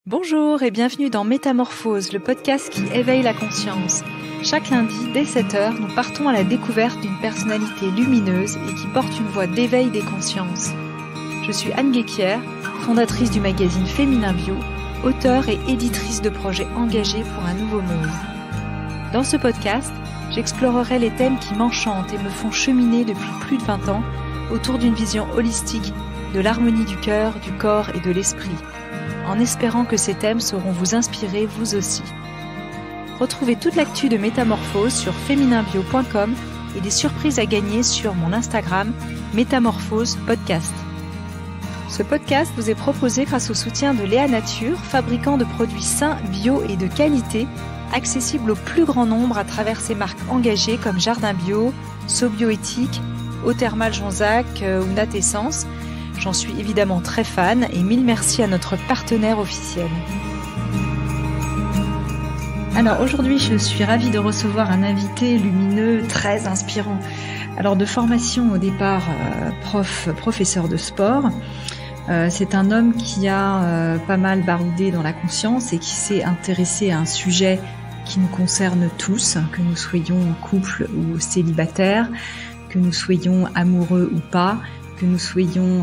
Bonjour et bienvenue dans Métamorphose, le podcast qui éveille la conscience. Chaque lundi, dès 7h, nous partons à la découverte d'une personnalité lumineuse et qui porte une voix d'éveil des consciences. Je suis Anne Guéquière, fondatrice du magazine Féminin Bio, auteure et éditrice de projets engagés pour un nouveau monde. Dans ce podcast, j'explorerai les thèmes qui m'enchantent et me font cheminer depuis plus de 20 ans autour d'une vision holistique de l'harmonie du cœur, du corps et de l'esprit, en espérant que ces thèmes sauront vous inspirer vous aussi. Retrouvez toute l'actu de Métamorphose sur fémininbio.com et des surprises à gagner sur mon Instagram Métamorphose Podcast. Ce podcast vous est proposé grâce au soutien de Léa Nature, fabricant de produits sains, bio et de qualité, accessibles au plus grand nombre à travers ses marques engagées comme Jardin Bio, Sobioéthique, Eau Thermale Jonzac ou Natessence. J'en suis évidemment très fan et mille merci à notre partenaire officiel. Alors aujourd'hui, je suis ravie de recevoir un invité lumineux très inspirant. Alors de formation au départ professeur de sport, c'est un homme qui a pas mal baroudé dans la conscience et qui s'est intéressé à un sujet qui nous concerne tous, que nous soyons en couple ou célibataires, que nous soyons amoureux ou pas, que nous soyons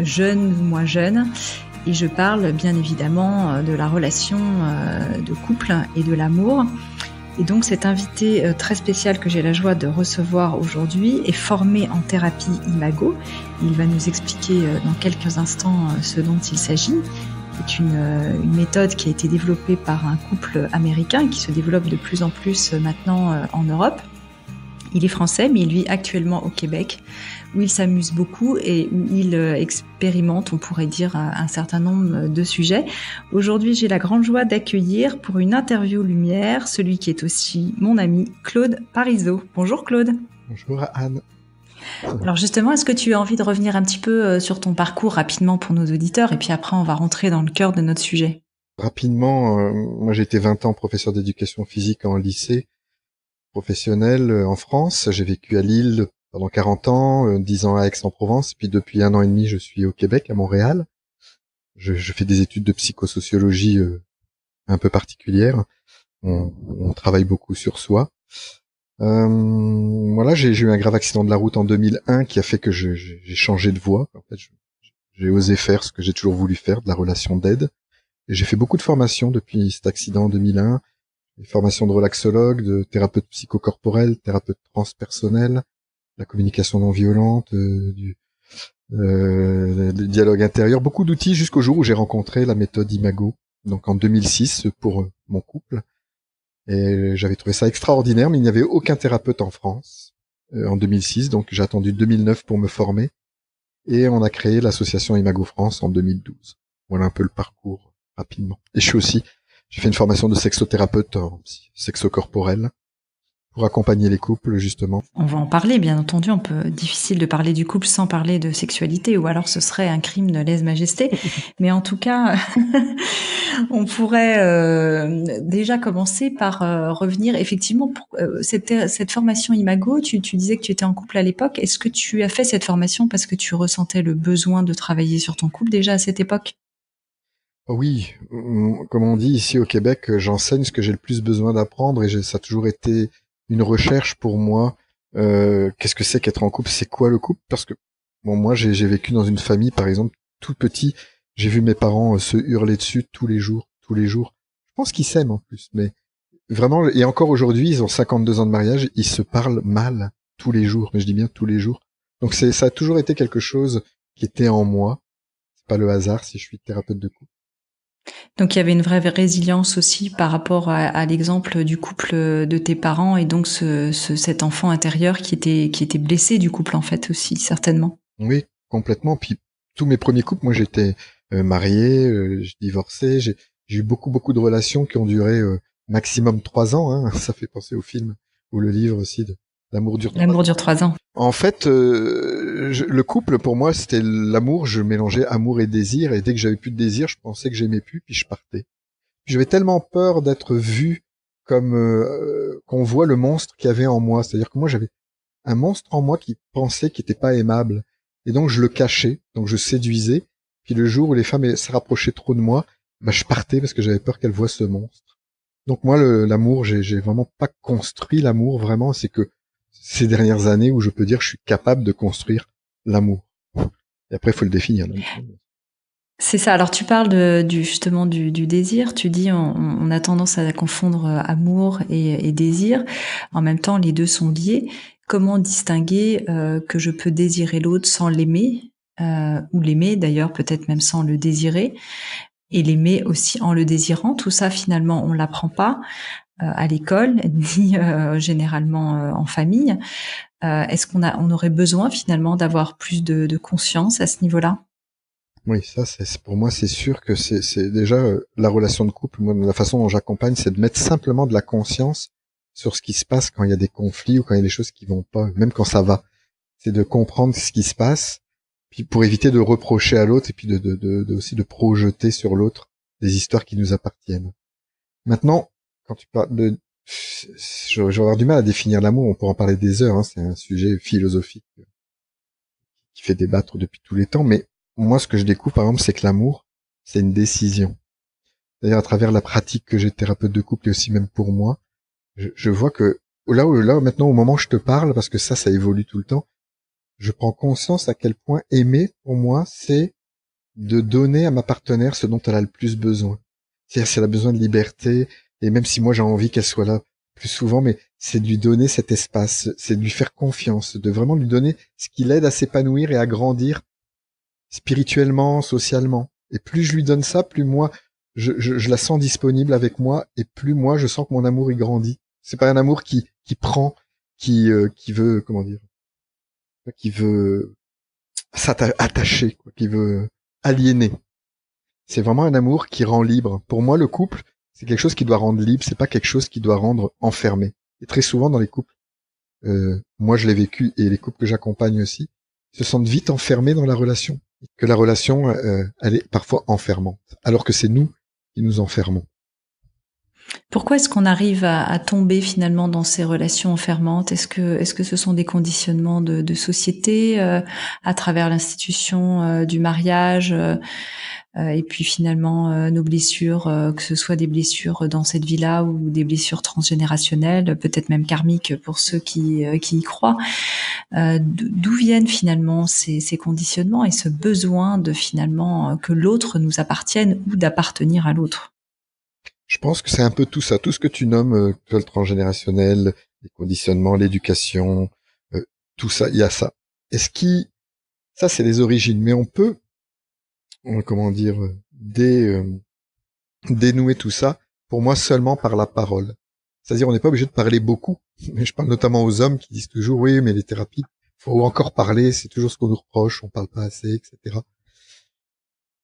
jeunes ou moins jeunes. Et je parle bien évidemment de la relation de couple et de l'amour. Et donc cet invité très spécial que j'ai la joie de recevoir aujourd'hui est formé en thérapie Imago. Il va nous expliquer dans quelques instants ce dont il s'agit. C'est une méthode qui a été développée par un couple américain et qui se développe de plus en plus maintenant en Europe. Il est français, mais il vit actuellement au Québec, où il s'amuse beaucoup et où il expérimente, on pourrait dire, un certain nombre de sujets. Aujourd'hui, j'ai la grande joie d'accueillir pour une interview lumière celui qui est aussi mon ami, Claude Parisot. Bonjour Claude. Bonjour Anne. Alors justement, est-ce que tu as envie de revenir un petit peu sur ton parcours rapidement pour nos auditeurs et puis après on va rentrer dans le cœur de notre sujet. Rapidement, moi j'ai été 20 ans professeur d'éducation physique en lycée professionnel en France. J'ai vécu à Lille pendant 40 ans, 10 ans à Aix-en-Provence, puis depuis 1 an et demi je suis au Québec, à Montréal. Je fais des études de psychosociologie un peu particulières. On travaille beaucoup sur soi. Voilà, j'ai eu un grave accident de la route en 2001 qui a fait que j'ai changé de voie. En fait, j'ai osé faire ce que j'ai toujours voulu faire, de la relation d'aide. Et j'ai fait beaucoup de formations depuis cet accident en 2001. Des formations de relaxologue, de thérapeute psychocorporel, thérapeute transpersonnel, la communication non violente, du dialogue intérieur, beaucoup d'outils jusqu'au jour où j'ai rencontré la méthode Imago, donc en 2006 pour mon couple. Et j'avais trouvé ça extraordinaire, mais il n'y avait aucun thérapeute en France en 2006, donc j'ai attendu 2009 pour me former. Et on a créé l'association Imago France en 2012. Voilà un peu le parcours rapidement. Et j'ai fait une formation de sexothérapeute en sexocorporel pour accompagner les couples, justement. On va en parler, bien entendu. Difficile de parler du couple sans parler de sexualité, ou alors ce serait un crime de lèse-majesté. Mais en tout cas, on pourrait déjà commencer par revenir effectivement pour cette formation Imago. Tu disais que tu étais en couple à l'époque. Est-ce que tu as fait cette formation parce que tu ressentais le besoin de travailler sur ton couple déjà à cette époque ? Oui, comme on dit ici au Québec, j'enseigne ce que j'ai le plus besoin d'apprendre et ça a toujours été une recherche pour moi. Qu'est-ce que c'est qu'être en couple? C'est quoi le couple? Parce que moi j'ai vécu dans une famille, par exemple, tout petit. J'ai vu mes parents se hurler dessus tous les jours. Je pense qu'ils s'aiment en plus, mais vraiment. Et encore aujourd'hui, ils ont 52 ans de mariage, ils se parlent mal tous les jours. Mais je dis bien tous les jours. Donc ça a toujours été quelque chose qui était en moi. C'est pas le hasard si je suis thérapeute de couple. Donc il y avait une vraie résilience aussi par rapport à l'exemple du couple de tes parents et donc cet enfant intérieur qui était blessé du couple en fait aussi certainement. Oui, complètement. Puis tous mes premiers couples, moi j'étais marié, j'ai divorcé, j'ai eu beaucoup de relations qui ont duré maximum 3 ans. Hein. Ça fait penser au film ou le livre aussi de L'amour dure 3 ans. L'amour dure 3 ans. En fait, le couple, pour moi, c'était l'amour. Je mélangeais amour et désir. Et dès que j'avais plus de désir, je pensais que j'aimais plus, puis je partais. Puis j'avais tellement peur d'être vu comme qu'on voit le monstre qu'il y avait en moi. C'est-à-dire que moi, j'avais un monstre en moi qui pensait qu'il n'était pas aimable. Et donc, je le cachais. Donc, je séduisais. Puis le jour où les femmes se rapprochaient trop de moi, bah, je partais parce que j'avais peur qu'elle voie ce monstre. Donc moi, l'amour, j'ai vraiment pas construit l'amour, vraiment. C'est que ces dernières années où je peux dire que je suis capable de construire l'amour. Et après, il faut le définir. C'est ça. Alors tu parles justement du désir. Tu dis on a tendance à confondre amour et désir. En même temps, les deux sont liés. Comment distinguer que je peux désirer l'autre sans l'aimer ou l'aimer d'ailleurs peut-être même sans le désirer et l'aimer aussi en le désirant. Tout ça finalement on l'apprend pas à l'école ni généralement en famille. Est-ce on aurait besoin finalement d'avoir plus de conscience à ce niveau-là? Oui, ça, pour moi, c'est sûr que c'est déjà la relation de couple. Moi, la façon dont j'accompagne, c'est de mettre simplement de la conscience sur ce qui se passe quand il y a des conflits ou quand il y a des choses qui vont pas, même quand ça va. C'est de comprendre ce qui se passe, puis pour éviter de reprocher à l'autre et puis aussi de projeter sur l'autre des histoires qui nous appartiennent. Maintenant, quand tu parles je vais avoir du mal à définir l'amour. On pourra en parler des heures. Hein, c'est un sujet philosophique qui fait débattre depuis tous les temps, mais moi, ce que je découvre, par exemple, c'est que l'amour, c'est une décision. D'ailleurs, à travers la pratique que j'ai de thérapeute de couple et aussi même pour moi, je vois que là, maintenant, au moment où je te parle, parce que ça évolue tout le temps, je prends conscience à quel point aimer, pour moi, c'est de donner à ma partenaire ce dont elle a le plus besoin. C'est-à-dire, si elle a besoin de liberté, et même si moi j'ai envie qu'elle soit là plus souvent, mais c'est de lui donner cet espace, c'est de lui faire confiance, de vraiment lui donner ce qui l'aide à s'épanouir et à grandir spirituellement, socialement. Et plus je lui donne ça, plus moi, je la sens disponible avec moi, et plus moi, je sens que mon amour, il grandit. C'est pas un amour qui prend, qui veut, comment dire, qui veut s'attacher, quoi, qui veut aliéner. C'est vraiment un amour qui rend libre. Pour moi, le couple, c'est quelque chose qui doit rendre libre, c'est pas quelque chose qui doit rendre enfermé. Et très souvent dans les couples, moi je l'ai vécu, et les couples que j'accompagne aussi, se sentent vite enfermés dans la relation. Que la relation, elle est parfois enfermante, alors que c'est nous qui nous enfermons. Pourquoi est-ce qu'on arrive à tomber finalement dans ces relations enfermantes? Est-ce que ce sont des conditionnements de société à travers l'institution du mariage et puis finalement nos blessures, que ce soit des blessures dans cette vie-là ou des blessures transgénérationnelles, peut-être même karmiques pour ceux qui y croient. D'où viennent finalement ces conditionnements et ce besoin de finalement que l'autre nous appartienne ou d'appartenir à l'autre? Je pense que c'est un peu tout ça, tout ce que tu nommes, le transgénérationnel, les conditionnements, l'éducation, tout ça, il y a ça. Ça c'est les origines, mais on peut, comment dire, dénouer tout ça, pour moi seulement par la parole. C'est-à-dire on n'est pas obligé de parler beaucoup, mais je parle notamment aux hommes qui disent toujours oui, mais les thérapies, faut encore parler, c'est toujours ce qu'on nous reproche, on parle pas assez, etc.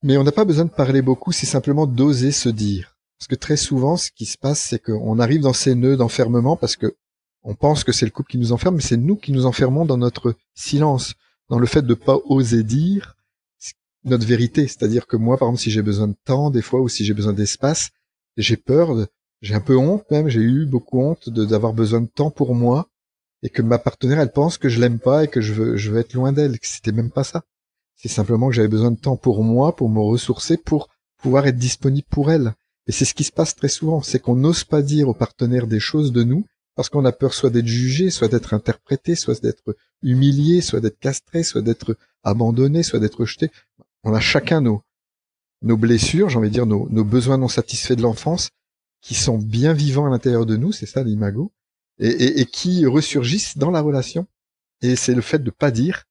Mais on n'a pas besoin de parler beaucoup, c'est simplement d'oser se dire. Parce que très souvent, ce qui se passe, c'est qu'on arrive dans ces nœuds d'enfermement parce que on pense que c'est le couple qui nous enferme, mais c'est nous qui nous enfermons dans notre silence, dans le fait de pas oser dire notre vérité. C'est-à-dire que moi, par exemple, si j'ai besoin de temps, des fois, ou si j'ai besoin d'espace, j'ai peur, j'ai un peu honte même, j'ai eu beaucoup honte d'avoir besoin de temps pour moi, et que ma partenaire, elle pense que je l'aime pas et que je veux être loin d'elle, que c'était même pas ça. C'est simplement que j'avais besoin de temps pour moi, pour me ressourcer, pour pouvoir être disponible pour elle. Et c'est ce qui se passe très souvent, c'est qu'on n'ose pas dire au partenaire des choses de nous, parce qu'on a peur soit d'être jugé, soit d'être interprété, soit d'être humilié, soit d'être castré, soit d'être abandonné, soit d'être rejeté. On a chacun nos blessures, j'ai envie de dire nos besoins non satisfaits de l'enfance, qui sont bien vivants à l'intérieur de nous, c'est ça l'imago, et qui ressurgissent dans la relation. Et c'est le fait de pas dire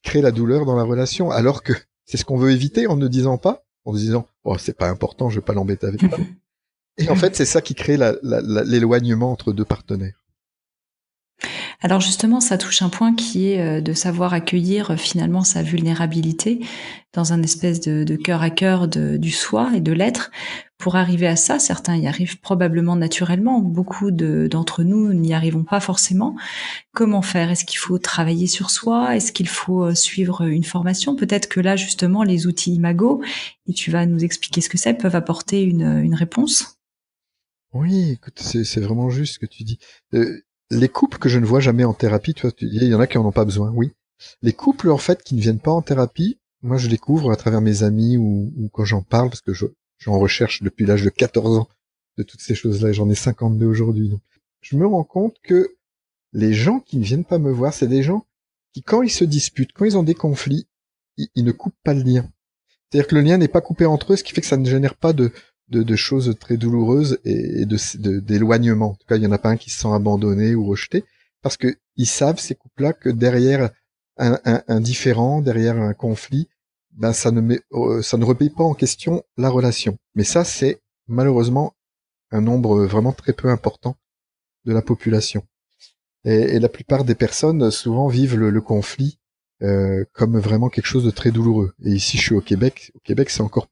qui crée la douleur dans la relation, alors que c'est ce qu'on veut éviter en ne disant pas, en se disant oh c'est pas important, je vais pas l'embêter avec ça. Et en fait c'est ça qui crée l'éloignement entre deux partenaires. Alors justement, ça touche un point qui est de savoir accueillir finalement sa vulnérabilité dans un espèce de cœur à cœur du soi et de l'être. Pour arriver à ça, certains y arrivent probablement naturellement, beaucoup d'entre nous n'y arrivons pas forcément. Comment faire? Est-ce qu'il faut travailler sur soi? Est-ce qu'il faut suivre une formation? Peut-être que là, justement, les outils Imago, et tu vas nous expliquer ce que c'est, peuvent apporter une réponse? Oui, écoute, c'est vraiment juste ce que tu dis. Les couples que je ne vois jamais en thérapie, tu vois, il y en a qui en ont pas besoin, oui. Les couples, en fait, qui ne viennent pas en thérapie, moi je découvre à travers mes amis ou quand j'en parle, parce que je suis en recherche depuis l'âge de 14 ans de toutes ces choses-là, et j'en ai 52 aujourd'hui. Donc, je me rends compte que les gens qui ne viennent pas me voir, c'est des gens qui, quand ils se disputent, quand ils ont des conflits, ils ne coupent pas le lien. C'est-à-dire que le lien n'est pas coupé entre eux, ce qui fait que ça ne génère pas de choses très douloureuses et d'éloignement. En tout cas, il y en a pas un qui se sent abandonné ou rejeté, parce que ils savent, ces couples-là, que derrière un différend, derrière un conflit, ben ça ne remet pas en question la relation. Mais ça, c'est malheureusement un nombre vraiment très peu important de la population. Et la plupart des personnes souvent vivent le conflit comme vraiment quelque chose de très douloureux. Et ici, je suis au Québec. Au Québec, c'est encore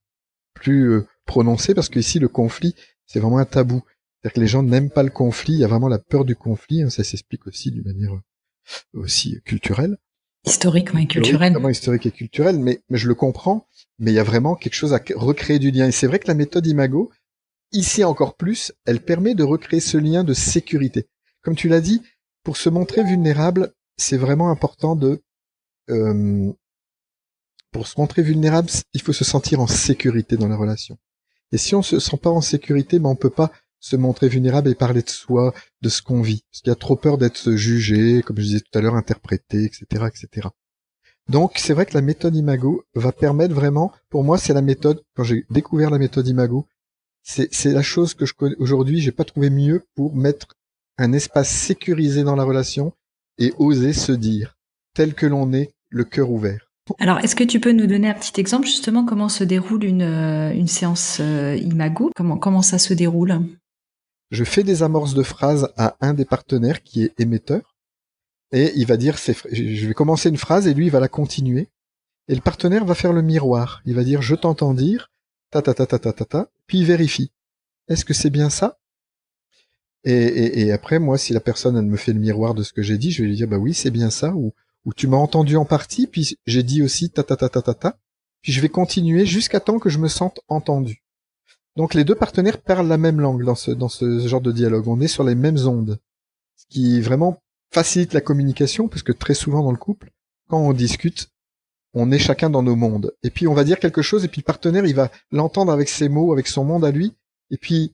plus prononcé parce que ici, le conflit, c'est vraiment un tabou. C'est-à-dire que les gens n'aiment pas le conflit. Il y a vraiment la peur du conflit. Ça s'explique aussi d'une manière aussi culturelle. Historique, oui, culturelle. Vraiment historique et culturelle, mais je le comprends. Mais il y a vraiment quelque chose à recréer du lien. Et c'est vrai que la méthode Imago, ici encore plus, elle permet de recréer ce lien de sécurité. Comme tu l'as dit, pour se montrer vulnérable, c'est vraiment important pour se montrer vulnérable, il faut se sentir en sécurité dans la relation. Et si on se sent pas en sécurité, ben on peut pas se montrer vulnérable et parler de soi, de ce qu'on vit. Parce qu'il y a trop peur d'être jugé, comme je disais tout à l'heure, interprété, etc., etc. Donc, c'est vrai que la méthode Imago va permettre vraiment, pour moi, c'est la méthode, quand j'ai découvert la méthode Imago, c'est la chose que je connais aujourd'hui, j'ai pas trouvé mieux pour mettre un espace sécurisé dans la relation et oser se dire, tel que l'on est, le cœur ouvert. Alors, est-ce que tu peux nous donner un petit exemple, justement, comment se déroule une séance Imago? Comment ça se déroule? Je fais des amorces de phrases à un des partenaires qui est émetteur, et il va dire, je vais commencer une phrase et lui, il va la continuer, et le partenaire va faire le miroir. Il va dire, je t'entends dire, ta ta ta ta ta ta ta, puis il vérifie. Est-ce que c'est bien ça? Et après, moi, si la personne, elle me fait le miroir de ce que j'ai dit, je vais lui dire, bah oui, c'est bien ça, ou tu m'as entendu en partie, puis j'ai dit aussi ta ta ta ta ta ta, puis je vais continuer jusqu'à temps que je me sente entendu. Donc les deux partenaires parlent la même langue dans ce genre de dialogue. On est sur les mêmes ondes, ce qui vraiment facilite la communication, parce que très souvent dans le couple, quand on discute, on est chacun dans nos mondes. Et puis on va dire quelque chose, et puis le partenaire, il va l'entendre avec ses mots, avec son monde à lui, et puis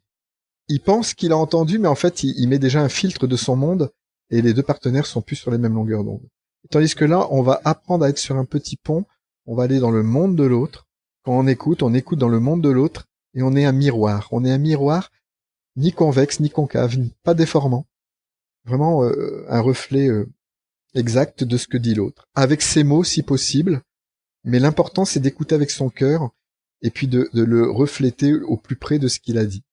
il pense qu'il a entendu, mais en fait, il met déjà un filtre de son monde, et les deux partenaires sont plus sur les mêmes longueurs d'onde. Tandis que là, on va apprendre à être sur un petit pont, on va aller dans le monde de l'autre. Quand on écoute dans le monde de l'autre, et on est un miroir. On est un miroir, ni convexe, ni concave, pas déformant. Vraiment un reflet exact de ce que dit l'autre. Avec ses mots, si possible, mais l'important, c'est d'écouter avec son cœur, et puis de le refléter au plus près de ce qu'il a dit.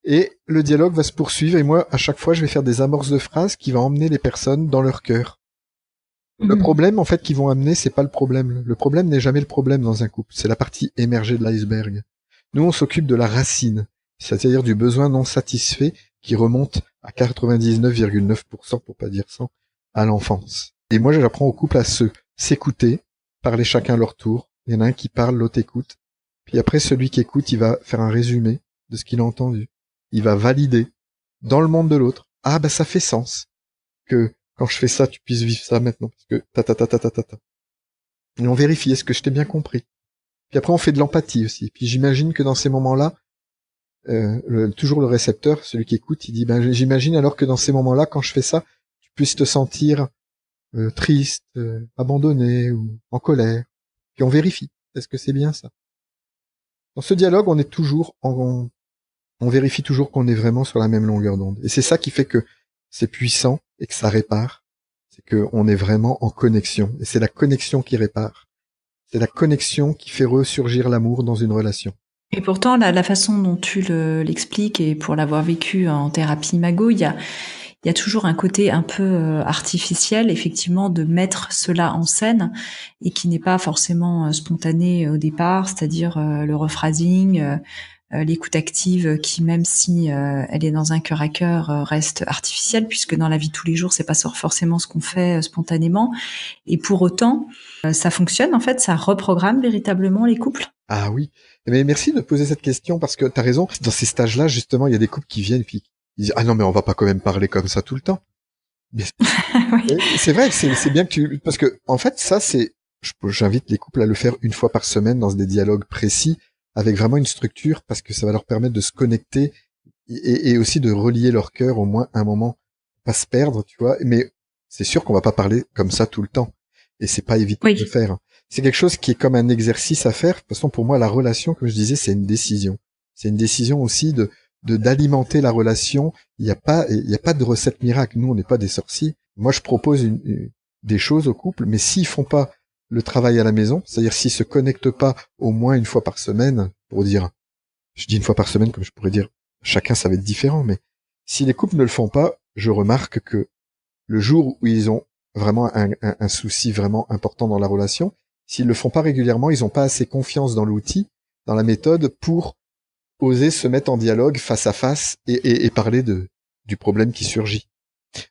Et le dialogue va se poursuivre, et moi, à chaque fois, je vais faire des amorces de phrases qui vont emmener les personnes dans leur cœur. Le problème, en fait, qu'ils vont amener, c'est pas le problème. Le problème n'est jamais le problème dans un couple. C'est la partie émergée de l'iceberg. Nous, on s'occupe de la racine, c'est-à-dire du besoin non satisfait qui remonte à 99,9%, pour pas dire 100, à l'enfance. Et moi, j'apprends au couple à s'écouter, parler chacun à leur tour. Il y en a un qui parle, l'autre écoute. Puis après, celui qui écoute, il va faire un résumé de ce qu'il a entendu. Il va valider dans le monde de l'autre. Ah, bah, ça fait sens que quand je fais ça, tu puisses vivre ça maintenant. Parce que ta ta ta ta ta ta ta. Et on vérifie, est-ce que je t'ai bien compris? Puis après, on fait de l'empathie aussi. Puis j'imagine que dans ces moments-là, toujours le récepteur, celui qui écoute, il dit, ben j'imagine alors que dans ces moments-là, quand je fais ça, tu puisses te sentir triste, abandonné ou en colère. Puis on vérifie, est-ce que c'est bien ça? Dans ce dialogue, on est toujours on vérifie toujours qu'on est vraiment sur la même longueur d'onde. Et c'est ça qui fait que c'est puissant et que ça répare. C'est qu'on est vraiment en connexion. Et c'est la connexion qui répare. C'est la connexion qui fait ressurgir l'amour dans une relation. Et pourtant, la façon dont tu l'expliques, et pour l'avoir vécu en thérapie Imago, il y a toujours un côté un peu artificiel, effectivement, de mettre cela en scène, et qui n'est pas forcément spontané au départ, c'est-à-dire le rephrasing, l'écoute active, qui, même si elle est dans un cœur à cœur, reste artificielle, puisque dans la vie de tous les jours, c'est pas forcément ce qu'on fait spontanément. Et pour autant, ça fonctionne, en fait, ça reprogramme véritablement les couples. Ah oui, mais merci de poser cette question, parce que t'as raison. Dans ces stages-là, justement, il y a des couples qui viennent puis ils disent, ah non, mais on va pas quand même parler comme ça tout le temps. Mais oui. C'est vrai, c'est bien que parce que en fait, ça, j'invite les couples à le faire une fois par semaine dans des dialogues précis, avec vraiment une structure parce que ça va leur permettre de se connecter et aussi de relier leur cœur au moins un moment, pas se perdre, tu vois. Mais c'est sûr qu'on va pas parler comme ça tout le temps et c'est pas évident de le faire. C'est quelque chose qui est comme un exercice à faire. De toute façon, pour moi, la relation, comme je disais, c'est une décision. C'est une décision aussi d'alimenter la relation. Il n'y a pas de recette miracle. Nous, on n'est pas des sorciers. Moi, je propose des choses au couple, mais s'ils font pas le travail à la maison, c'est-à-dire s'ils se connectent pas au moins une fois par semaine, pour dire, je dis une fois par semaine, comme je pourrais dire, chacun ça va être différent, mais si les couples ne le font pas, je remarque que le jour où ils ont vraiment un souci vraiment important dans la relation, s'ils le font pas régulièrement, ils n'ont pas assez confiance dans l'outil, dans la méthode pour oser se mettre en dialogue face à face et parler du problème qui surgit.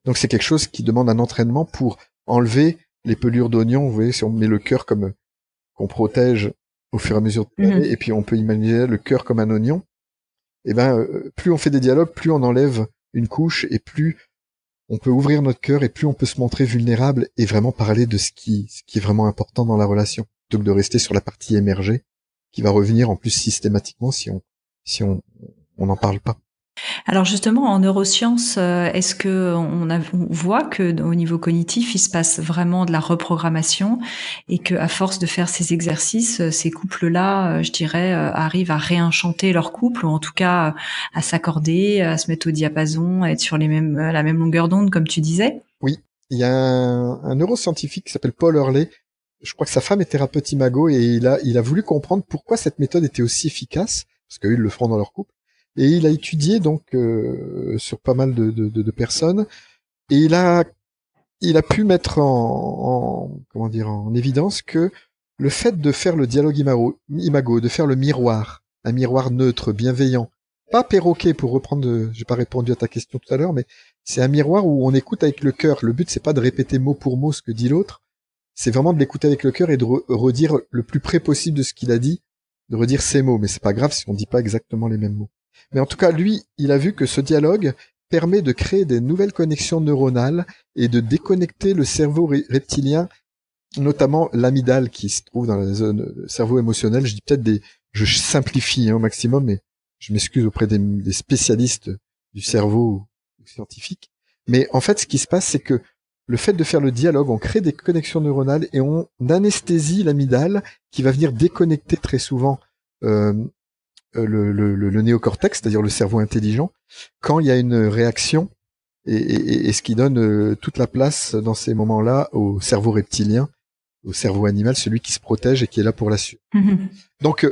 Donc c'est quelque chose qui demande un entraînement pour enlever les pelures d'oignon. Vous voyez, si on met le cœur comme qu'on protège au fur et à mesure de l'année, et puis on peut imaginer le cœur comme un oignon. Et plus on fait des dialogues, plus on enlève une couche et plus on peut ouvrir notre cœur et plus on peut se montrer vulnérable et vraiment parler de ce qui est vraiment important dans la relation, plutôt que de rester sur la partie émergée qui va revenir en plus systématiquement si on n'en parle pas. Alors justement, en neurosciences, est-ce que on voit que au niveau cognitif, il se passe vraiment de la reprogrammation et que à force de faire ces exercices, ces couples-là, je dirais, arrivent à réenchanter leur couple ou en tout cas à s'accorder, à se mettre au diapason, à être sur la même longueur d'onde, comme tu disais? Oui, il y a un neuroscientifique qui s'appelle Paul Hurley. Je crois que sa femme est thérapeute imago et il a voulu comprendre pourquoi cette méthode était aussi efficace, parce qu'eux ils le feront dans leur couple. Et il a étudié donc sur pas mal de personnes et il a pu mettre en évidence que le fait de faire le dialogue imago, de faire le miroir, un miroir neutre, bienveillant, pas perroquet pour reprendre, j'ai pas répondu à ta question tout à l'heure, mais c'est un miroir où on écoute avec le cœur. Le but c'est pas de répéter mot pour mot ce que dit l'autre, c'est vraiment de l'écouter avec le cœur et de redire le plus près possible de ce qu'il a dit, de redire ses mots. Mais c'est pas grave si on dit pas exactement les mêmes mots. Mais en tout cas, lui, il a vu que ce dialogue permet de créer des nouvelles connexions neuronales et de déconnecter le cerveau reptilien, notamment l'amygdale qui se trouve dans la zone cerveau émotionnel. Je dis peut-être je simplifie au maximum, mais je m'excuse auprès des spécialistes du cerveau scientifique. Mais en fait, ce qui se passe, c'est que le fait de faire le dialogue, on crée des connexions neuronales et on anesthésie l'amygdale qui va venir déconnecter très souvent le néocortex, c'est-à-dire le cerveau intelligent, quand il y a une réaction, et ce qui donne toute la place dans ces moments-là au cerveau reptilien, au cerveau animal, celui qui se protège et qui est là pour la survie. Donc,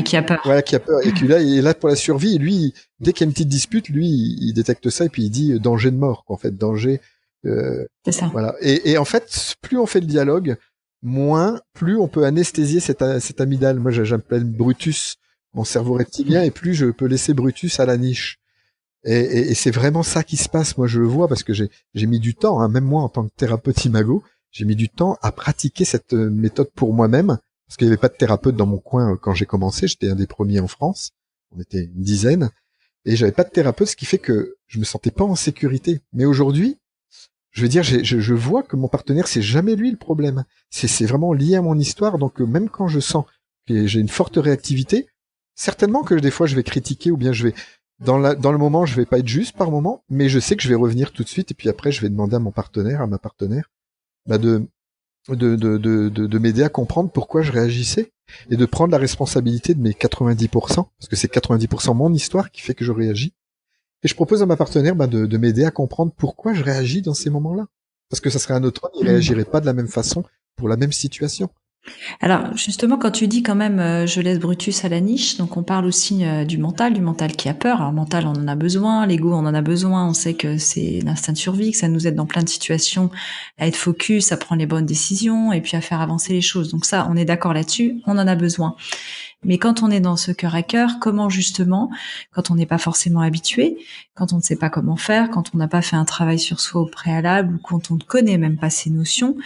qui a peur. Voilà, qui a peur et qui là, il est là pour la survie. Et lui, dès qu'il y a une petite dispute, lui, il détecte ça et puis il dit danger de mort, en fait, danger. C'est ça. Voilà. Et en fait, plus on fait le dialogue, plus on peut anesthésier cette amygdale. Moi, j'appelle Brutus mon cerveau reptilien, et plus je peux laisser Brutus à la niche. Et c'est vraiment ça qui se passe. Moi, je le vois parce que j'ai mis du temps, hein, même moi en tant que thérapeute imago, j'ai mis du temps à pratiquer cette méthode pour moi-même, parce qu'il n'y avait pas de thérapeute dans mon coin quand j'ai commencé. J'étais un des premiers en France. On était une dizaine, et j'avais pas de thérapeute, ce qui fait que je me sentais pas en sécurité. Mais aujourd'hui, je veux dire, je vois que mon partenaire, c'est jamais lui le problème. C'est vraiment lié à mon histoire. Donc même quand je sens que j'ai une forte réactivité, certainement que des fois je vais critiquer ou bien je vais dans le moment je vais pas être juste par moment, mais je sais que je vais revenir tout de suite et puis après je vais demander à ma partenaire, de m'aider à comprendre pourquoi je réagissais et de prendre la responsabilité de mes 90%, parce que c'est 90% mon histoire qui fait que je réagis. Et je propose à ma partenaire de m'aider à comprendre pourquoi je réagis dans ces moments-là, parce que ça serait un autre homme, il réagirait pas de la même façon pour la même situation. Alors justement, quand tu dis quand même je laisse Brutus à la niche, donc on parle aussi du mental qui a peur. Alors mental, on en a besoin, l'ego, on en a besoin, on sait que c'est l'instinct de survie, que ça nous aide dans plein de situations à être focus, à prendre les bonnes décisions et puis à faire avancer les choses. Donc ça, on est d'accord là-dessus, on en a besoin. Mais quand on est dans ce cœur à cœur, comment justement, quand on n'est pas forcément habitué, quand on ne sait pas comment faire, quand on n'a pas fait un travail sur soi au préalable ou quand on ne connaît même pas ces notions,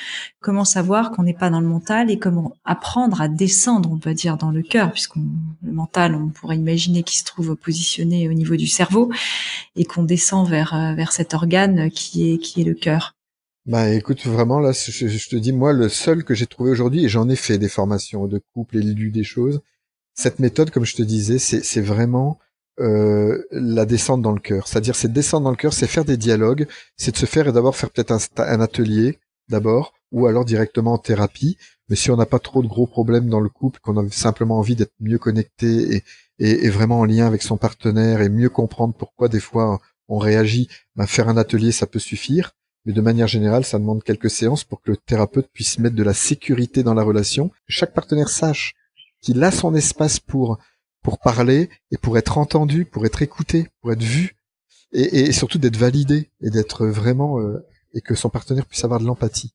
comment savoir qu'on n'est pas dans le mental et comment apprendre à descendre, on peut dire, dans le cœur, le mental, on pourrait imaginer qu'il se trouve positionné au niveau du cerveau et qu'on descend vers cet organe qui est le cœur. Bah écoute, vraiment là, je te dis, moi, le seul que j'ai trouvé aujourd'hui, et j'en ai fait des formations de couple et lu des choses, Cette méthode, comme je te disais, c'est vraiment la descente dans le cœur. C'est-à-dire, c'est descendre dans le cœur, c'est faire des dialogues, c'est de se faire et d'abord faire peut-être un atelier d'abord, ou alors directement en thérapie. Mais si on n'a pas trop de gros problèmes dans le couple, qu'on a simplement envie d'être mieux connecté et vraiment en lien avec son partenaire et mieux comprendre pourquoi des fois on réagit, ben faire un atelier, ça peut suffire. Mais de manière générale, ça demande quelques séances pour que le thérapeute puisse mettre de la sécurité dans la relation, que chaque partenaire sache qu'il a son espace pour parler et pour être entendu, pour être écouté, pour être vu et surtout d'être validé et d'être vraiment et que son partenaire puisse avoir de l'empathie.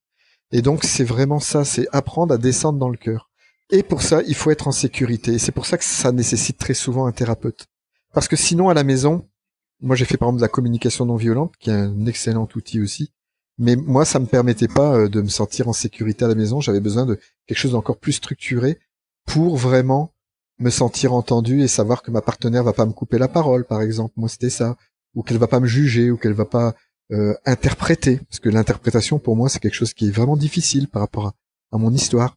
Et donc c'est vraiment ça, c'est apprendre à descendre dans le cœur. Et pour ça, il faut être en sécurité. Et c'est pour ça que ça nécessite très souvent un thérapeute. Parce que sinon, à la maison, moi j'ai fait par exemple de la communication non violente, qui est un excellent outil aussi. Mais moi, ça me permettait pas de me sentir en sécurité à la maison. J'avais besoin de quelque chose d'encore plus structuré pour vraiment me sentir entendu et savoir que ma partenaire va pas me couper la parole, par exemple. Moi, c'était ça. Ou qu'elle va pas me juger, ou qu'elle va pas interpréter. Parce que l'interprétation, pour moi, c'est quelque chose qui est vraiment difficile par rapport à mon histoire.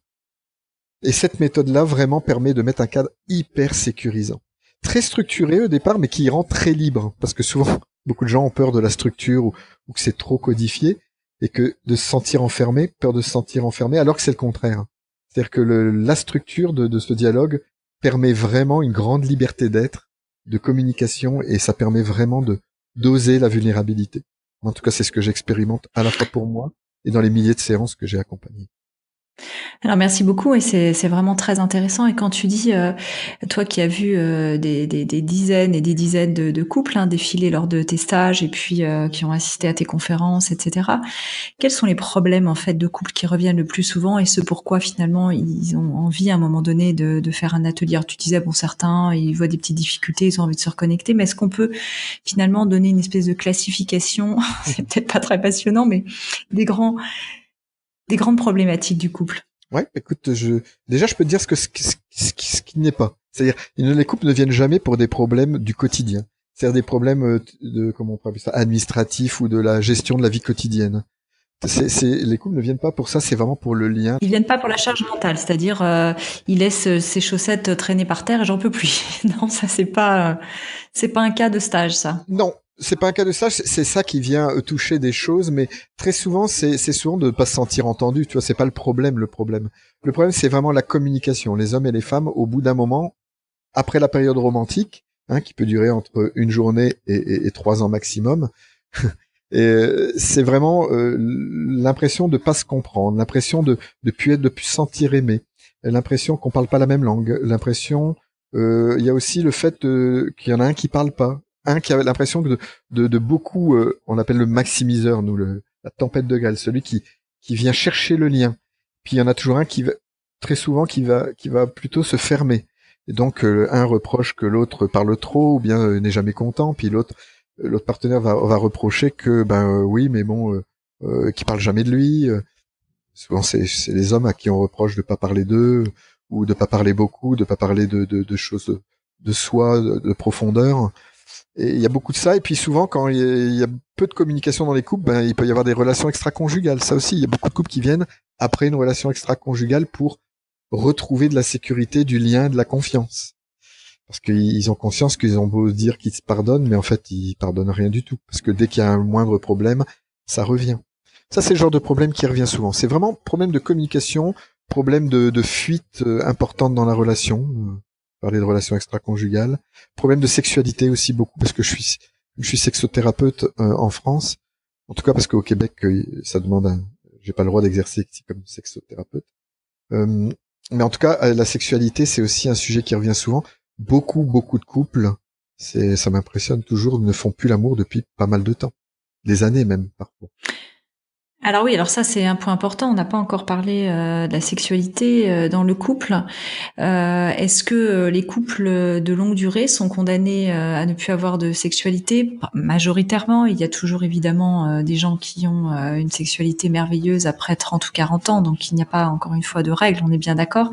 Et cette méthode-là vraiment permet de mettre un cadre hyper sécurisant. Très structuré au départ, mais qui rend très libre. Parce que souvent, beaucoup de gens ont peur de la structure ou que c'est trop codifié et que de se sentir enfermé, peur de se sentir enfermé, alors que c'est le contraire. C'est-à-dire que la structure de ce dialogue permet vraiment une grande liberté d'être, de communication, et ça permet vraiment d'oser la vulnérabilité. En tout cas, c'est ce que j'expérimente à la fois pour moi et dans les milliers de séances que j'ai accompagnées. Alors merci beaucoup et c'est vraiment très intéressant. Et quand tu dis, toi qui as vu des dizaines et des dizaines de couples défiler lors de tes stages et puis qui ont assisté à tes conférences, etc. Quels sont les problèmes en fait de couples qui reviennent le plus souvent et ce pourquoi finalement ils ont envie à un moment donné de faire un atelier? Alors tu disais bon certains ils voient des petites difficultés, ils ont envie de se reconnecter, mais est-ce qu'on peut finalement donner une espèce de classification? C'est peut-être pas très passionnant, mais des grandes problématiques du couple. Ouais, écoute, déjà je peux te dire ce qui n'est pas. C'est-à-dire, les couples ne viennent jamais pour des problèmes du quotidien. C'est-à-dire des problèmes de comment on peut appeler ça, administratifs ou de la gestion de la vie quotidienne. Les couples ne viennent pas pour ça, c'est vraiment pour le lien. Ils viennent pas pour la charge mentale, c'est-à-dire ils laissent ses chaussettes traîner par terre et j'en peux plus. Non, ça c'est pas un cas de stage ça. Non, c'est pas un cas de stage, c'est ça qui vient toucher des choses, mais très souvent c'est souvent de ne pas se sentir entendu. Tu vois, c'est pas le problème. Le problème c'est vraiment la communication. Les hommes et les femmes, au bout d'un moment, après la période romantique, qui peut durer entre une journée et 3 ans maximum. Et c'est vraiment l'impression de pas se comprendre, l'impression de plus se sentir aimé, l'impression qu'on parle pas la même langue, l'impression il y a aussi le fait qu'il y en a un qui parle pas, un qui a l'impression que de beaucoup on appelle le maximiseur, nous la tempête de Galles, celui qui vient chercher le lien. Puis il y en a toujours un qui va très souvent qui va plutôt se fermer. Et donc un reproche que l'autre parle trop ou bien n'est jamais content, puis l'autre partenaire va reprocher que oui mais bon qu'il parle jamais de lui. Souvent c'est les hommes à qui on reproche de pas parler d'eux ou de pas parler beaucoup, de pas parler de choses de soi, de profondeur. Et il y a beaucoup de ça. Et puis souvent quand il y a peu de communication dans les couples, il peut y avoir des relations extra-conjugales. Ça aussi, il y a beaucoup de couples qui viennent après une relation extra-conjugale pour retrouver de la sécurité, du lien, de la confiance. Parce qu'ils ont conscience qu'ils ont beau dire qu'ils se pardonnent, mais en fait, ils pardonnent rien du tout. Parce que dès qu'il y a un moindre problème, ça revient. Ça, c'est le genre de problème qui revient souvent. C'est vraiment problème de communication, problème de fuite importante dans la relation. Parler de relations extra-conjugales. Problème de sexualité aussi beaucoup, parce que je suis sexothérapeute en France. En tout cas, parce qu'au Québec, ça demande j'ai pas le droit d'exercer ici comme sexothérapeute. Mais en tout cas, la sexualité, c'est aussi un sujet qui revient souvent. Beaucoup de couples, ça m'impressionne toujours, ne font plus l'amour depuis pas mal de temps. Des années même, parfois. Alors oui, alors ça c'est un point important. On n'a pas encore parlé de la sexualité dans le couple. Est-ce que les couples de longue durée sont condamnés à ne plus avoir de sexualité? Majoritairement, il y a toujours évidemment des gens qui ont une sexualité merveilleuse après 30 ou 40 ans, donc il n'y a pas encore une fois de règle, on est bien d'accord.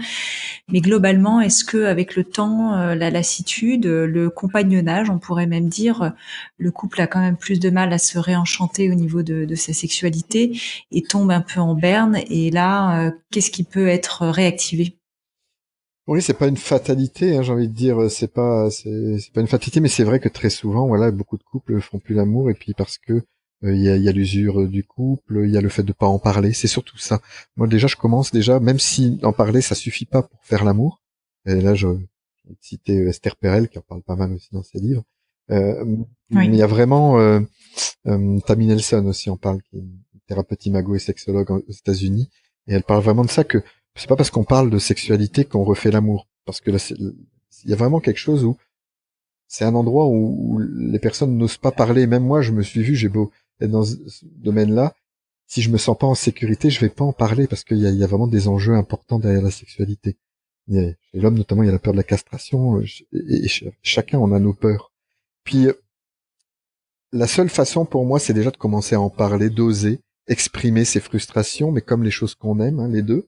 Mais globalement, est-ce que avec le temps, la lassitude, le compagnonnage, on pourrait même dire, le couple a quand même plus de mal à se réenchanter au niveau de sa sexualité et tombe un peu en berne, et là, qu'est-ce qui peut être réactivé? Oui, c'est pas une fatalité, hein, j'ai envie de dire, c'est pas une fatalité, mais c'est vrai que très souvent, voilà, beaucoup de couples font plus l'amour, et puis parce que il y a l'usure du couple, il y a le fait de pas en parler, c'est surtout ça. Moi, déjà, je commence déjà, même si en parler, ça suffit pas pour faire l'amour. Et là, je vais citer Esther Perel, qui en parle pas mal aussi dans ses livres. Euh, mais il Oui. y a vraiment Tammy Nelson aussi en parle, qui est une thérapeute imago et sexologue aux États-Unis, et elle parle vraiment de ça, que c'est pas parce qu'on parle de sexualité qu'on refait l'amour, parce que là, il y a vraiment quelque chose où c'est un endroit où les personnes n'osent pas parler. Même moi, je me suis vu, j'ai beau être dans ce domaine-là, si je me sens pas en sécurité, je vais pas en parler parce qu'il y a vraiment des enjeux importants derrière la sexualité. Chez l'homme notamment, il y a la peur de la castration, et chacun en a nos peurs. Puis la seule façon pour moi, c'est déjà de commencer à en parler, d'oser exprimer ses frustrations, mais comme les choses qu'on aime, hein, les deux.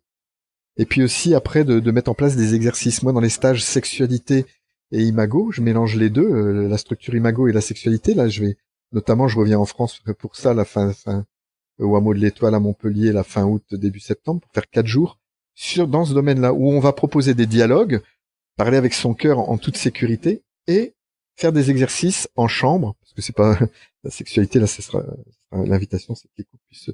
Et puis aussi après de mettre en place des exercices. Moi, dans les stages sexualité et imago, je mélange les deux, la structure imago et la sexualité. Là, je reviens en France pour ça, au hameau de l'Étoile à Montpellier, la fin août, début septembre, pour faire 4 jours dans ce domaine-là, où on va proposer des dialogues, parler avec son cœur en toute sécurité et faire des exercices en chambre, parce que c'est pas la sexualité, là, ce sera l'invitation, c'est que les couples puissent.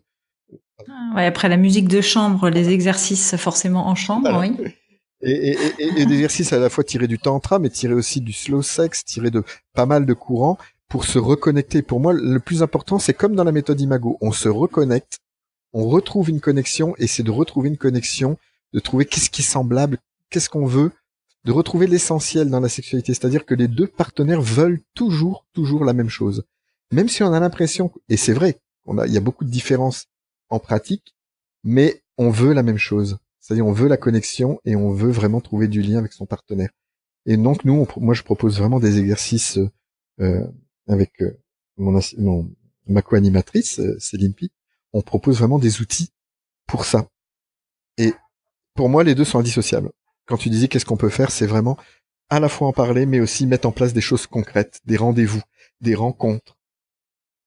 Ouais, après la musique de chambre, les exercices forcément en chambre, Voilà. oui. Et d'exercices à la fois tirés du tantra, mais tirés aussi du slow sex, tirés de pas mal de courants, pour se reconnecter. Pour moi, le plus important, c'est comme dans la méthode Imago. On se reconnecte, on retrouve une connexion, et c'est de retrouver une connexion, de trouver qu'est-ce qui est semblable, qu'est-ce qu'on veut, de retrouver l'essentiel dans la sexualité. C'est-à-dire que les deux partenaires veulent toujours la même chose. Même si on a l'impression, et c'est vrai, il y a beaucoup de différences en pratique, mais on veut la même chose. C'est-à-dire on veut la connexion et on veut vraiment trouver du lien avec son partenaire. Et donc moi je propose vraiment des exercices euh, avec ma co-animatrice Céline Pi. On propose vraiment des outils pour ça. Et pour moi les deux sont indissociables. Quand tu disais qu'est-ce qu'on peut faire, c'est vraiment à la fois en parler, mais aussi mettre en place des choses concrètes, des rendez-vous, des rencontres.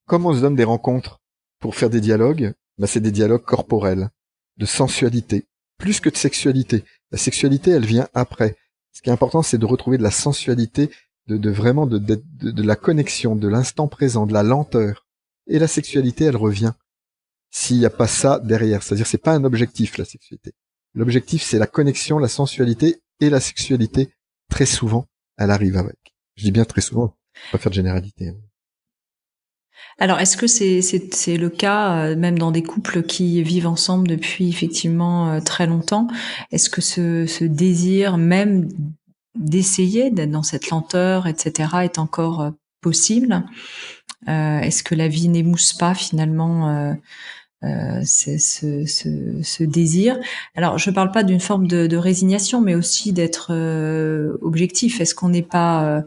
Comment on se donne des rencontres pour faire des dialogues? Ben, c'est des dialogues corporels, de sensualité, plus que de sexualité. La sexualité, elle vient après. Ce qui est important, c'est de retrouver de la sensualité, de la connexion, de l'instant présent, de la lenteur. Et la sexualité, elle revient s'il n'y a pas ça derrière. C'est-à-dire, c'est pas un objectif, la sexualité. L'objectif, c'est la connexion, la sensualité, et la sexualité, très souvent, elle arrive avec. Je dis bien très souvent, faut pas faire de généralité. Alors, est-ce que c'est le cas même dans des couples qui vivent ensemble depuis effectivement très longtemps? Est-ce que ce désir même d'essayer d'être dans cette lenteur, etc., est encore possible? Est-ce que la vie n'émousse pas finalement ce désir? Alors, je parle pas d'une forme de résignation, mais aussi d'être objectif. Est-ce qu'on n'est pas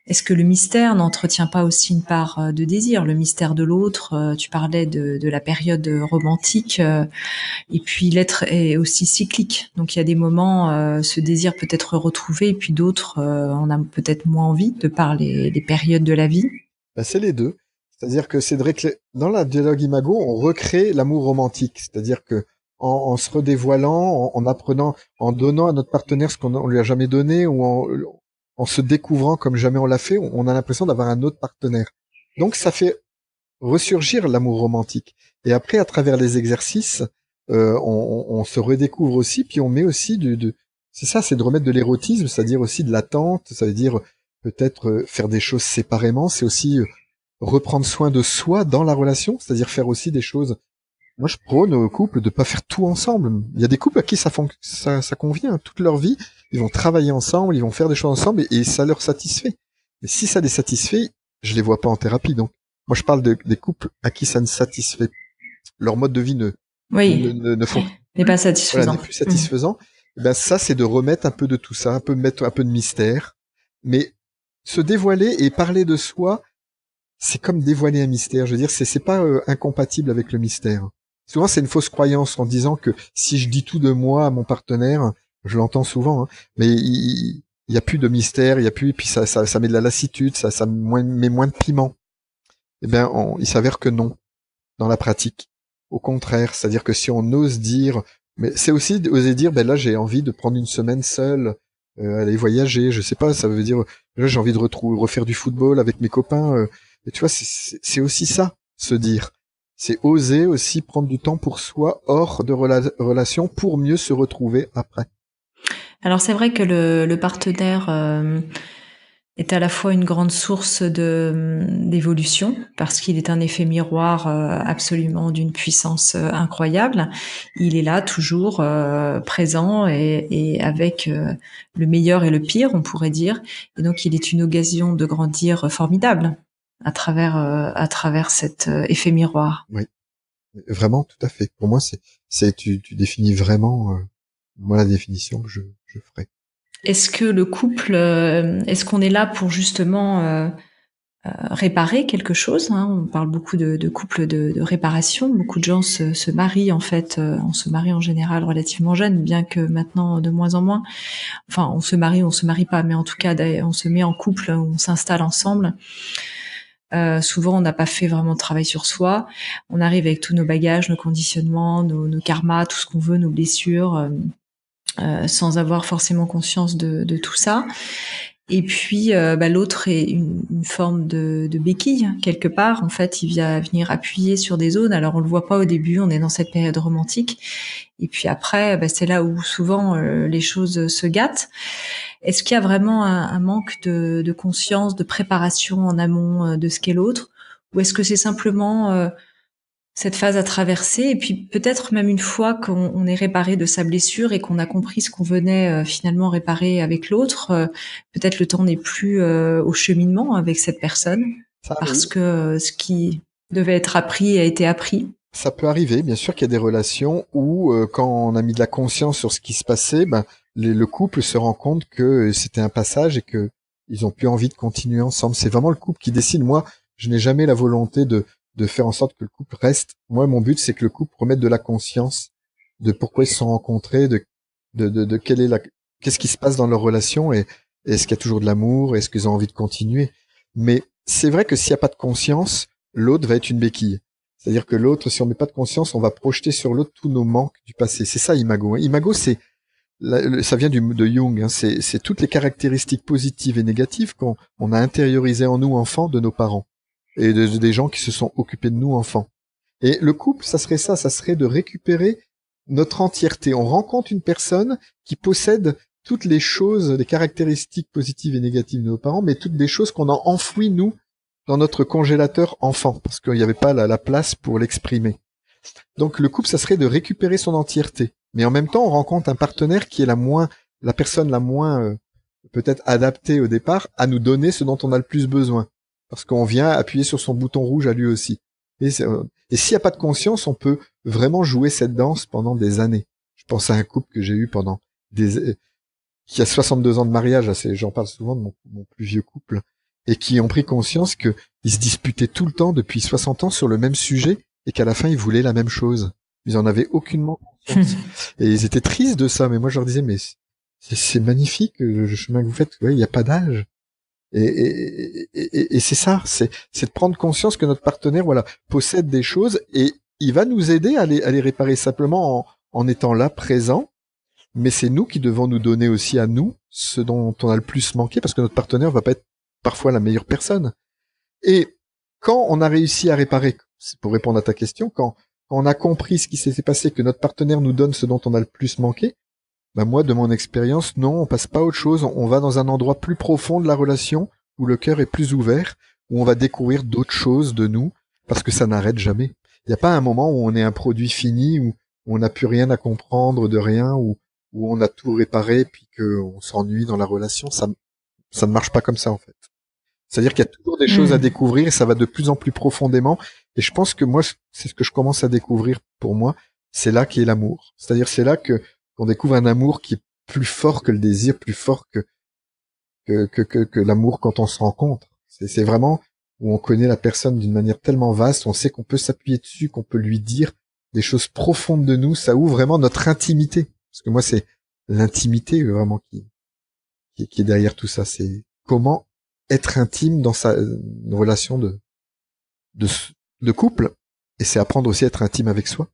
est-ce que le mystère n'entretient pas aussi une part de désir, le mystère de l'autre? Tu parlais de la période romantique, et puis l'être est aussi cyclique. Donc il y a des moments, ce désir peut être retrouvé, et puis d'autres, on a peut-être moins envie de par les périodes de la vie. Ben, c'est les deux. C'est-à-dire que dans la dialogue imago, on recrée l'amour romantique. C'est-à-dire que en se redévoilant, en apprenant, en donnant à notre partenaire ce qu'on lui a jamais donné, ou en se découvrant comme jamais on l'a fait, on a l'impression d'avoir un autre partenaire. Donc ça fait ressurgir l'amour romantique. Et après, à travers les exercices, on se redécouvre aussi, puis on met aussi c'est ça, c'est de remettre de l'érotisme, c'est-à-dire aussi de l'attente, ça veut dire peut-être faire des choses séparément, c'est aussi reprendre soin de soi dans la relation, c'est-à-dire faire aussi des choses. Moi, je prône aux couples de pas faire tout ensemble. Il y a des couples à qui ça convient toute leur vie. Ils vont travailler ensemble, ils vont faire des choses ensemble, et ça leur satisfait. Mais si ça les satisfait, je les vois pas en thérapie. Donc, moi, je parle des couples à qui ça ne satisfait. Leur mode de vie Oui, ne font, n'est pas voilà, satisfaisant. n'est plus satisfaisant. Eh ben, ça, c'est de remettre un peu de tout ça, mettre un peu de mystère. Mais se dévoiler et parler de soi, c'est comme dévoiler un mystère. Je veux dire, c'est pas incompatible avec le mystère. Souvent, c'est une fausse croyance en disant que si je dis tout de moi à mon partenaire, je l'entends souvent, hein, mais il y a plus de mystère, il y a plus, et puis ça met de la lassitude, ça met moins de piment. Eh ben, il s'avère que non, dans la pratique. Au contraire, c'est-à-dire que si on ose dire Mais c'est aussi oser dire, ben là, j'ai envie de prendre une semaine seule, aller voyager, je sais pas, ça veut dire, là, j'ai envie de refaire du football avec mes copains. Et tu vois, c'est aussi ça, se dire. C'est oser aussi prendre du temps pour soi, hors de relation, pour mieux se retrouver après. Alors c'est vrai que le partenaire est à la fois une grande source d'évolution, parce qu'il est un effet miroir absolument d'une puissance incroyable. Il est là toujours présent et avec le meilleur et le pire, on pourrait dire. Et donc il est une occasion de grandir formidable à travers cet effet miroir. Oui, vraiment, tout à fait. Pour moi, tu définis vraiment moi la définition que je ferais. Est-ce que le couple, est-ce qu'on est là pour justement réparer quelque chose, hein? On parle beaucoup de couples de réparation. Beaucoup de gens se marient en fait. On se marie en général relativement jeune, bien que maintenant de moins en moins. Enfin, on se marie pas, mais en tout cas, on se met en couple, on s'installe ensemble. Souvent, on n'a pas fait vraiment de travail sur soi. On arrive avec tous nos bagages, nos conditionnements, nos karmas, tout ce qu'on veut, nos blessures. Sans avoir forcément conscience de tout ça. Et puis l'autre est une forme de béquille quelque part. En fait, il vient venir appuyer sur des zones. Alors on le voit pas au début, on est dans cette période romantique. Et puis après, c'est là où souvent les choses se gâtent. Est-ce qu'il y a vraiment un manque de conscience, de préparation en amont de ce qu'est l'autre, ou est-ce que c'est simplement cette phase à traverser, et puis peut-être même une fois qu'on est réparé de sa blessure et qu'on a compris ce qu'on venait finalement réparer avec l'autre, peut-être le temps n'est plus au cheminement avec cette personne, parce que ce qui devait être appris a été appris. Ça peut arriver, bien sûr qu'il y a des relations où quand on a mis de la conscience sur ce qui se passait, le couple se rend compte que c'était un passage et que ils ont plus envie de continuer ensemble. C'est vraiment le couple qui décide. Moi, je n'ai jamais la volonté de faire en sorte que le couple reste. Moi, mon but, c'est que le couple remette de la conscience de pourquoi ils se sont rencontrés, de qu'est-ce qui se passe dans leur relation, et est-ce qu'il y a toujours de l'amour, est-ce qu'ils ont envie de continuer. Mais c'est vrai que s'il n'y a pas de conscience, l'autre va être une béquille. C'est-à-dire que l'autre, si on met pas de conscience, on va projeter sur l'autre tous nos manques du passé. C'est ça, Imago. Imago, ça vient de Jung. Hein. C'est toutes les caractéristiques positives et négatives qu'on a intériorisées en nous, enfants, de nos parents et des gens qui se sont occupés de nous, enfants. Et le couple, ça serait de récupérer notre entièreté. On rencontre une personne qui possède toutes les choses, les caractéristiques positives et négatives de nos parents, mais toutes des choses qu'on a enfouies, nous, dans notre congélateur enfant, parce qu'il n'y avait pas la place pour l'exprimer. Donc le couple, ça serait de récupérer son entièreté. Mais en même temps, on rencontre un partenaire qui est la personne la moins peut-être adaptée au départ à nous donner ce dont on a le plus besoin. Parce qu'on vient appuyer sur son bouton rouge à lui aussi. Et s'il n'y a pas de conscience, on peut vraiment jouer cette danse pendant des années. Je pense à un couple que j'ai eu qui a 62 ans de mariage, j'en parle souvent de mon plus vieux couple, et qui ont pris conscience qu'ils se disputaient tout le temps depuis 60 ans sur le même sujet, et qu'à la fin, ils voulaient la même chose. Ils en avaient aucunement conscience. Et ils étaient tristes de ça, mais moi je leur disais, mais c'est magnifique le chemin que vous faites, il n'y a pas d'âge. Et c'est ça, c'est de prendre conscience que notre partenaire, possède des choses, et il va nous aider à les réparer simplement en étant là, présent. Mais c'est nous qui devons nous donner aussi à nous ce dont on a le plus manqué, parce que notre partenaire va pas être parfois la meilleure personne. Et quand on a réussi à réparer, pour répondre à ta question, quand on a compris ce qui s'était passé, que notre partenaire nous donne ce dont on a le plus manqué, moi, de mon expérience, non, on passe pas à autre chose. On va dans un endroit plus profond de la relation, où le cœur est plus ouvert, où on va découvrir d'autres choses de nous, parce que ça n'arrête jamais. Il n'y a pas un moment où on est un produit fini, où on n'a plus rien à comprendre de rien, où on a tout réparé, puis qu'on s'ennuie dans la relation. Ça ne marche pas comme ça, en fait. C'est-à-dire qu'il y a toujours des choses à découvrir, et ça va de plus en plus profondément. Et je pense que moi, c'est ce que je commence à découvrir pour moi, c'est là qu'est l'amour. C'est-à-dire, c'est là qu'on découvre un amour qui est plus fort que le désir, plus fort que l'amour quand on se rencontre. C'est vraiment où on connaît la personne d'une manière tellement vaste, on sait qu'on peut s'appuyer dessus, qu'on peut lui dire des choses profondes de nous, ça ouvre vraiment notre intimité. Parce que moi, c'est l'intimité vraiment qui est derrière tout ça. C'est comment être intime dans une relation de couple, et c'est apprendre aussi à être intime avec soi.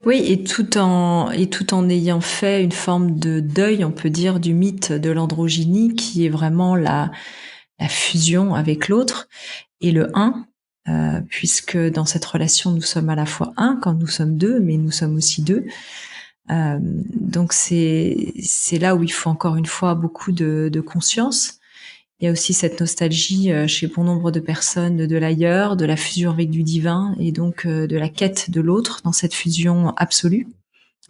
Oui, et tout en ayant fait une forme de deuil, on peut dire, du mythe de l'androgynie, qui est vraiment la fusion avec l'autre et le un, puisque dans cette relation, nous sommes à la fois un quand nous sommes deux, mais nous sommes aussi deux. Donc c'est là où il faut encore une fois beaucoup de conscience. Il y a aussi cette nostalgie chez bon nombre de personnes de l'ailleurs, de la fusion avec du divin et donc de la quête de l'autre dans cette fusion absolue.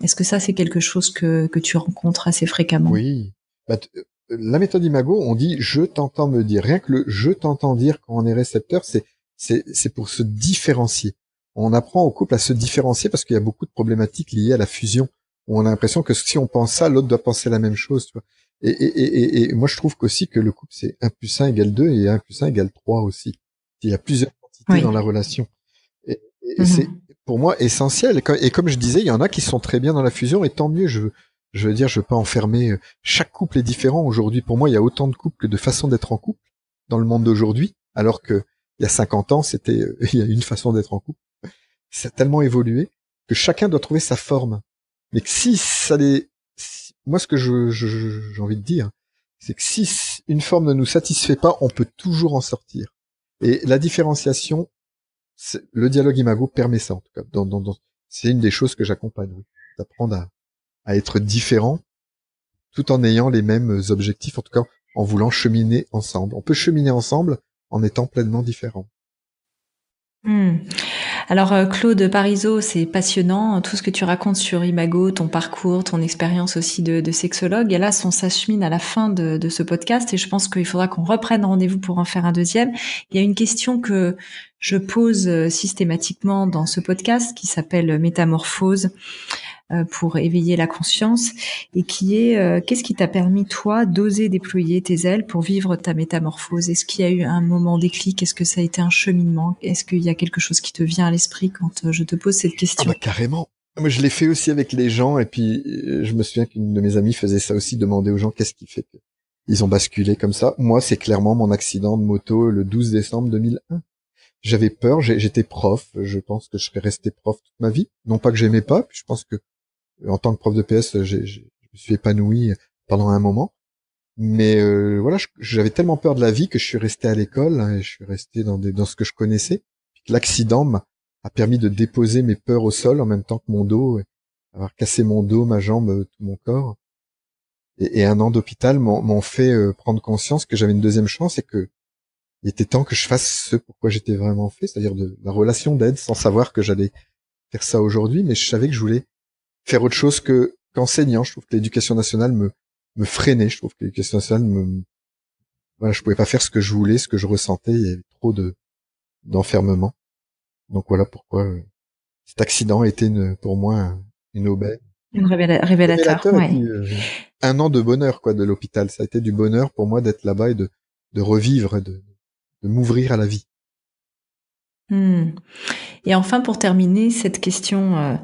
Est-ce que ça, c'est quelque chose que tu rencontres assez fréquemment? Oui. La méthode Imago, on dit je t'entends me dire. Rien que le je t'entends dire quand on est récepteur, c'est pour se différencier. On apprend au couple à se différencier parce qu'il y a beaucoup de problématiques liées à la fusion. Où on a l'impression que si on pense ça, l'autre doit penser la même chose, tu vois. Et moi, je trouve qu'aussi que le couple, c'est 1 + 1 = 2 et 1 + 1 = 3 aussi. Il y a plusieurs entités dans la relation. Et c'est, pour moi, essentiel. Et comme je disais, il y en a qui sont très bien dans la fusion et tant mieux. Je veux dire, je veux pas enfermer. Chaque couple est différent aujourd'hui. Pour moi, il y a autant de couples que de façons d'être en couple dans le monde d'aujourd'hui. Alors que il y a 50 ans, il y a une façon d'être en couple. Ça a tellement évolué que chacun doit trouver sa forme. Mais que moi, ce que j'ai envie de dire, c'est que si une forme ne nous satisfait pas, on peut toujours en sortir. Et la différenciation, le dialogue Imago permet ça, en tout cas. C'est une des choses que j'accompagne, oui. D'apprendre à être différent, tout en ayant les mêmes objectifs, en tout cas, en voulant cheminer ensemble. On peut cheminer ensemble en étant pleinement différents. Alors Claude Parisot, c'est passionnant, tout ce que tu racontes sur Imago, ton parcours, ton expérience aussi de sexologue. Et là, on s'achemine à la fin de ce podcast et je pense qu'il faudra qu'on reprenne rendez-vous pour en faire un deuxième. Il y a une question que je pose systématiquement dans ce podcast qui s'appelle Métamorphose, pour éveiller la conscience, et qui est qu'est-ce qui t'a permis toi d'oser déployer tes ailes pour vivre ta métamorphose? Est-ce qu'il y a eu un moment déclic? Est-ce que ça a été un cheminement? Est-ce qu'il y a quelque chose qui te vient à l'esprit quand je te pose cette question? Ah bah carrément. Moi je l'ai fait aussi avec les gens et puis je me souviens qu'une de mes amies faisait ça aussi, demander aux gens qu'est-ce qui fait qu'ils ont basculé comme ça. Moi c'est clairement mon accident de moto le 12 décembre 2001. J'avais peur, j'étais prof, je pense que je serais resté prof toute ma vie. Non pas que j'aimais pas, puis je pense que en tant que prof de PS, je me suis épanoui pendant un moment. Mais voilà, j'avais tellement peur de la vie que je suis resté à l'école, hein, et je suis resté dans ce que je connaissais. L'accident a permis de déposer mes peurs au sol en même temps que mon dos, avoir cassé mon dos, ma jambe, tout mon corps. Et 1 an d'hôpital m'ont fait prendre conscience que j'avais une deuxième chance et que il était temps que je fasse ce pourquoi j'étais vraiment fait, c'est-à-dire de la relation d'aide, sans savoir que j'allais faire ça aujourd'hui, mais je savais que je voulais faire autre chose qu'enseignant. Je trouve que l'éducation nationale me freinait. Je trouve que l'éducation nationale voilà, je pouvais pas faire ce que je voulais, ce que je ressentais. Il y avait trop d'enfermement. Donc voilà pourquoi cet accident a été pour moi une aubaine. Une révélateur, ouais. Et puis, 1 an de bonheur, quoi, de l'hôpital. Ça a été du bonheur pour moi d'être là-bas et de revivre, de m'ouvrir à la vie. Et enfin, pour terminer cette question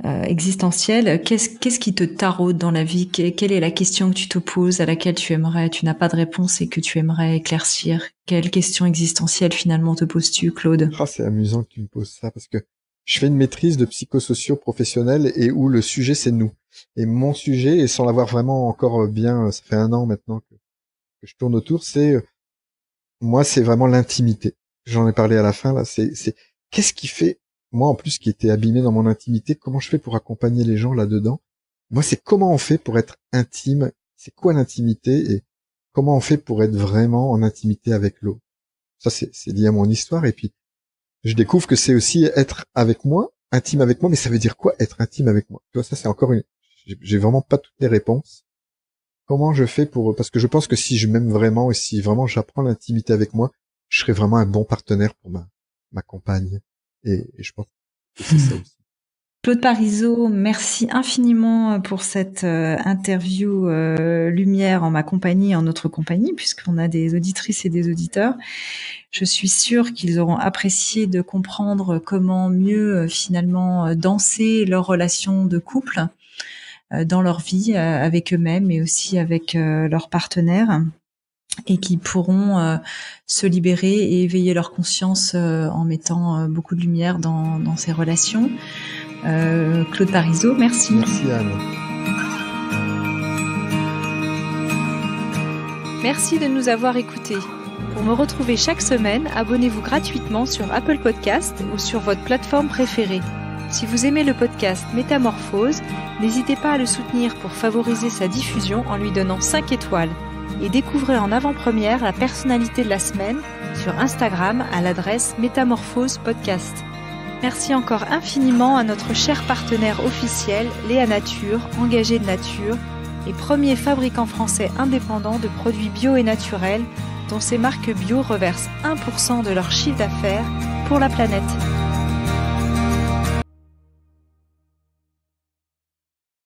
existentielle, qu'est-ce qui te taraude dans la vie? Quelle est la question que tu te poses, à laquelle tu n'as pas de réponse et que tu aimerais éclaircir? Quelle question existentielle finalement te poses-tu, Claude? Ah, c'est amusant que tu me poses ça parce que je fais une maîtrise de psychosociaux professionnels et où le sujet c'est nous. Et mon sujet, et sans l'avoir vraiment encore bien, ça fait 1 an maintenant que je tourne autour, moi c'est vraiment l'intimité. J'en ai parlé à la fin là, c'est qu'est-ce qui fait, moi en plus qui était abîmé dans mon intimité, comment je fais pour accompagner les gens là-dedans? Moi c'est comment on fait pour être intime, c'est quoi l'intimité et comment on fait pour être vraiment en intimité avec l'autre. Ça c'est lié à mon histoire et puis je découvre que c'est aussi être avec moi, intime avec moi, mais ça veut dire quoi être intime avec moi? Tu vois, ça c'est encore j'ai vraiment pas toutes les réponses. Comment je fais parce que je pense que si je m'aime vraiment et si vraiment j'apprends l'intimité avec moi, je serai vraiment un bon partenaire pour ma compagne. Et je pense que c'est ça aussi. Claude Parisot, merci infiniment pour cette interview lumière en ma compagnie et en notre compagnie, puisqu'on a des auditrices et des auditeurs. Je suis sûre qu'ils auront apprécié de comprendre comment mieux finalement danser leur relation de couple dans leur vie avec eux-mêmes, mais aussi avec leurs partenaires, et qui pourront se libérer et éveiller leur conscience en mettant beaucoup de lumière dans ces relations. Claude Parizeau, merci. Merci Anne. Merci de nous avoir écoutés. Pour me retrouver chaque semaine, abonnez-vous gratuitement sur Apple Podcast ou sur votre plateforme préférée. Si vous aimez le podcast Métamorphose, n'hésitez pas à le soutenir pour favoriser sa diffusion en lui donnant 5 étoiles. Et découvrez en avant-première la personnalité de la semaine sur Instagram à l'adresse Métamorphose Podcast. Merci encore infiniment à notre cher partenaire officiel, Léa Nature, engagé de nature, et premier fabricant français indépendant de produits bio et naturels, dont ces marques bio reversent 1% de leur chiffre d'affaires pour la planète.